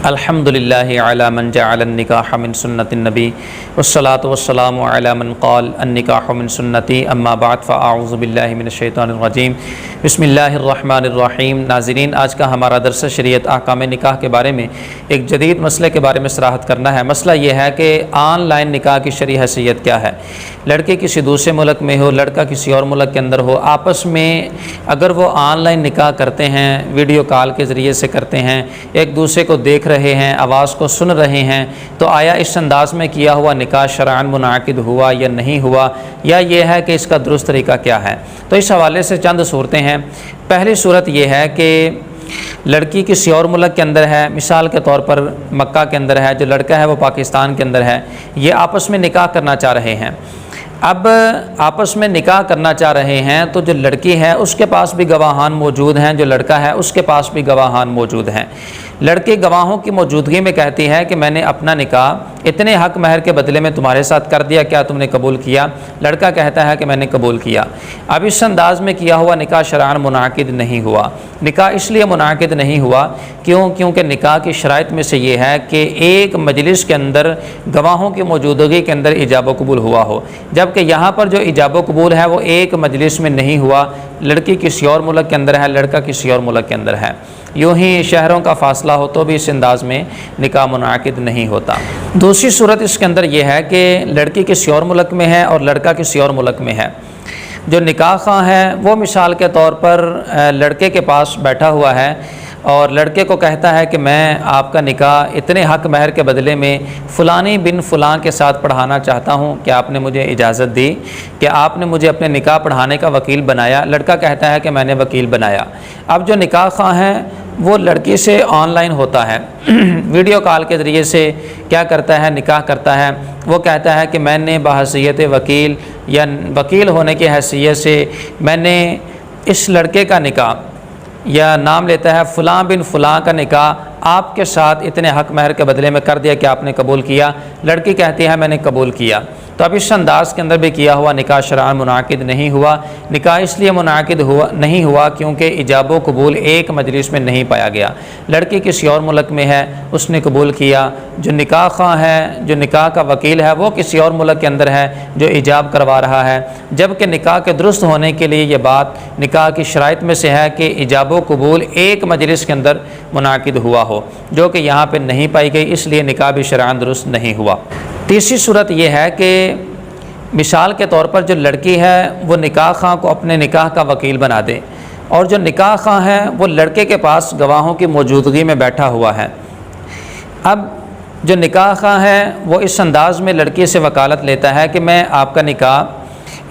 الحمدللہ علی من جعل النکاح من سنت النبی والصلاة والسلام علی من قال النکاح من سنتی اما بعد فاعوذ باللہ من الشیطان الرجیم بسم اللہ الرحمن الرحیم۔ ناظرین، آج کا ہمارا درس شریعت احکام نکاح کے بارے میں ایک جدید مسئلے کے بارے میں صراحت کرنا ہے۔ مسئلہ یہ ہے کہ آن لائن نکاح کی شرعی حیثیت کیا ہے۔ لڑکے کسی دوسرے ملک میں ہو، لڑکا کسی اور ملک کے اندر ہو، آپس میں اگر وہ آن لائن نکاح کرتے ہیں، ویڈیو کال کے ذریعے سے کرتے ہیں، ایک دوسرے کو دیکھ رہے ہیں، آواز کو سن رہے ہیں، تو آیا اس انداز میں کیا ہوا نکاح شرعاً منعقد ہوا یا نہیں ہوا، یا یہ ہے کہ اس کا درست طریقہ کیا ہے؟ تو اس حوالے سے چند صورتیں ہیں۔ پہلی صورت یہ ہے کہ لڑکی کسی اور ملک کے اندر ہے، مثال کے طور پر مکہ کے اندر ہے، جو لڑکا ہے وہ پاکستان کے اندر ہے، یہ آپس میں نکاح کرنا چاہ رہے ہیں۔ اب آپس میں نکاح کرنا چاہ رہے ہیں تو جو لڑکی ہے اس کے پاس بھی گواہان موجود ہیں، جو لڑکا ہے اس کے پاس بھی گواہان موجود ہیں۔ لڑکی گواہوں کی موجودگی میں کہتی ہے کہ میں نے اپنا نکاح اتنے حق مہر کے بدلے میں تمہارے ساتھ کر دیا، کیا تم نے قبول کیا؟ لڑکا کہتا ہے کہ میں نے قبول کیا۔ اب اس انداز میں کیا ہوا نکاح شرعاً منعقد نہیں ہوا۔ نکاح اس لیے منعقد نہیں ہوا کیونکہ نکاح کی شرائط میں سے یہ ہے کہ ایک مجلس کے اندر گواہوں کی موجودگی کے اندر ایجاب و قبول ہوا ہو، جبکہ یہاں پر جو ایجاب و قبول ہے وہ ایک مجلس میں نہیں ہوا۔ لڑکی کسی اور ملک کے اندر ہے، لڑکا کسی اور ملک کے اندر ہے، یوں ہی شہروں کا فاصلہ ہو تو بھی اس انداز میں نکاح منعقد نہیں ہوتا۔ دوسری صورت اس کے اندر یہ ہے کہ لڑکی کسی اور ملک میں ہے اور لڑکا کسی اور ملک میں ہے۔ جو نکاح خواہ ہے وہ مثال کے طور پر لڑکے کے پاس بیٹھا ہوا ہے اور لڑکے کو کہتا ہے کہ میں آپ کا نکاح اتنے حق مہر کے بدلے میں فلانی بن فلاں کے ساتھ پڑھانا چاہتا ہوں، کہ آپ نے مجھے اجازت دی، کہ آپ نے مجھے اپنے نکاح پڑھانے کا وکیل بنایا۔ لڑکا کہتا ہے کہ میں نے وکیل بنایا۔ اب جو نکاح خواہ ہے وہ لڑکی سے آن لائن ہوتا ہے، ویڈیو کال کے ذریعے سے کیا کرتا ہے، نکاح کرتا ہے۔ وہ کہتا ہے کہ میں نے بحیثیت وکیل یا وکیل ہونے کی حیثیت سے میں نے اس لڑکے کا نکاح، یا نام لیتا ہے فلاں بن فلاں کا نکاح آپ کے ساتھ اتنے حق مہر کے بدلے میں کر دیا، کہ آپ نے قبول کیا؟ لڑکی کہتی ہے میں نے قبول کیا۔ تو اب اس انداز کے اندر بھی کیا ہوا نکاح شرعاً منعقد نہیں ہوا۔ نکاح اس لیے منعقد نہیں ہوا کیونکہ ایجاب و قبول ایک مجلس میں نہیں پایا گیا۔ لڑکی کسی اور ملک میں ہے، اس نے قبول کیا۔ جو نکاح خواہ ہے، جو نکاح کا وکیل ہے، وہ کسی اور ملک کے اندر ہے جو ایجاب کروا رہا ہے، جبکہ نکاح کے درست ہونے کے لیے یہ بات نکاح کی شرائط میں سے ہے کہ ایجاب و قبول ایک مجلس کے اندر منعقد ہوا ہو، جو کہ یہاں پہ نہیں پائی گئی، اس لیے نکاح بھی شرعاً درست نہیں ہوا۔ تیسری صورت یہ ہے کہ مثال کے طور پر جو لڑکی ہے وہ نکاح خواہ کو اپنے نکاح کا وکیل بنا دے، اور جو نکاح خواہ ہے وہ لڑکے کے پاس گواہوں کی موجودگی میں بیٹھا ہوا ہے۔ اب جو نکاح خواہ ہے وہ اس انداز میں لڑکی سے وکالت لیتا ہے کہ میں آپ کا نکاح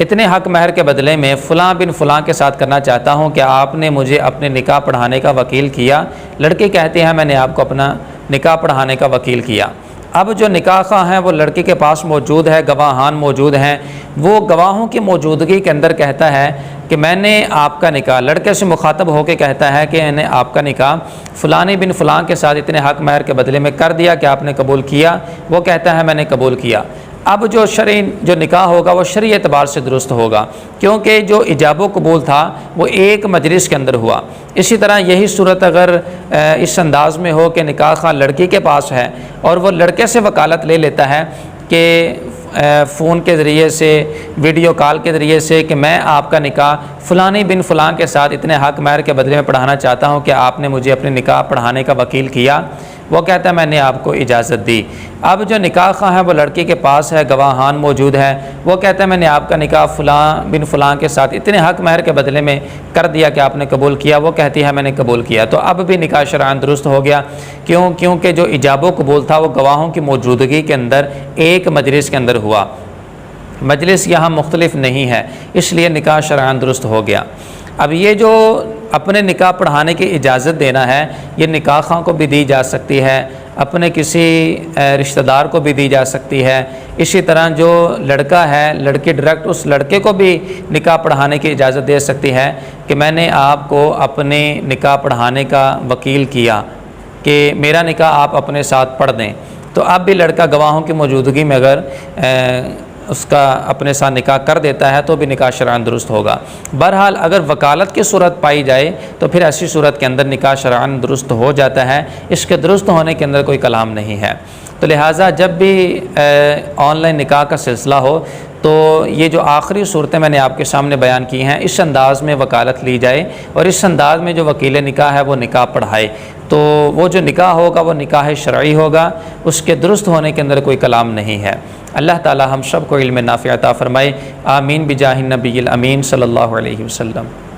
اتنے حق مہر کے بدلے میں فلاں بن فلاں کے ساتھ کرنا چاہتا ہوں، کہ آپ نے مجھے اپنے نکاح پڑھانے کا وکیل کیا؟ لڑکی کہتے ہیں میں نے آپ کو اپنا نکاح پڑھانے کا وکیل کیا۔ اب جو نکاح خواہ ہیں وہ لڑکی کے پاس موجود ہے، گواہان موجود ہیں، وہ گواہوں کی موجودگی کے اندر کہتا ہے کہ میں نے آپ کا نکاح، لڑکے سے مخاطب ہو کے کہتا ہے کہ میں نے آپ کا نکاح فلانی بن فلاں کے ساتھ اتنے حق مہر کے بدلے میں کر دیا، کہ آپ نے قبول کیا؟ وہ کہتا ہے میں نے قبول کیا۔ اب جو نکاح ہوگا وہ شرعی اعتبار سے درست ہوگا، کیونکہ جو ایجاب و قبول تھا وہ ایک مجلس کے اندر ہوا۔ اسی طرح یہی صورت اگر اس انداز میں ہو کہ نکاح خواہ لڑکی کے پاس ہے اور وہ لڑکے سے وکالت لے لیتا ہے کہ فون کے ذریعے سے، ویڈیو کال کے ذریعے سے، کہ میں آپ کا نکاح فلانی بن فلاں کے ساتھ اتنے حق مہر کے بدلے میں پڑھانا چاہتا ہوں، کہ آپ نے مجھے اپنے نکاح پڑھانے کا وکیل کیا؟ وہ کہتا ہے میں نے آپ کو اجازت دی۔ اب جو نکاح خواہ ہے وہ لڑکی کے پاس ہے، گواہان موجود ہے، وہ کہتا ہے میں نے آپ کا نکاح فلاں بن فلاں کے ساتھ اتنے حق مہر کے بدلے میں کر دیا، کہ آپ نے قبول کیا؟ وہ کہتی ہے میں نے قبول کیا۔ تو اب بھی نکاح شرعاً درست ہو گیا، کیونکہ جو ایجاب و قبول تھا وہ گواہوں کی موجودگی کے اندر ایک مجلس کے اندر ہوا۔ مجلس یہاں مختلف نہیں ہے، اس لیے نکاح شرعاً درست ہو گیا۔ اب یہ جو اپنے نکاح پڑھانے کی اجازت دینا ہے، یہ نکاح خواہ کو بھی دی جا سکتی ہے، اپنے کسی رشتہ دار کو بھی دی جا سکتی ہے۔ اسی طرح جو لڑکا ہے، لڑکی ڈائریکٹ اس لڑکے کو بھی نکاح پڑھانے کی اجازت دے سکتی ہے کہ میں نے آپ کو اپنے نکاح پڑھانے کا وکیل کیا، کہ میرا نکاح آپ اپنے ساتھ پڑھ دیں۔ تو اب بھی لڑکا گواہوں کی موجودگی میں اگر اس کا اپنے ساتھ نکاح کر دیتا ہے تو بھی نکاح شرعاً درست ہوگا۔ بہرحال اگر وکالت کی صورت پائی جائے تو پھر ایسی صورت کے اندر نکاح شرعاً درست ہو جاتا ہے، اس کے درست ہونے کے اندر کوئی کلام نہیں ہے۔ تو لہٰذا جب بھی آن لائن نکاح کا سلسلہ ہو تو یہ جو آخری صورتیں میں نے آپ کے سامنے بیان کی ہیں اس انداز میں وکالت لی جائے، اور اس انداز میں جو وکیل نکاح ہے وہ نکاح پڑھائے، تو وہ جو نکاح ہوگا وہ نکاح شرعی ہوگا، اس کے درست ہونے کے اندر کوئی کلام نہیں ہے۔ اللہ تعالی ہم سب کو علم نافع عطا فرمائے، آمین بجاہ النبی الامین صلی اللہ علیہ وسلم۔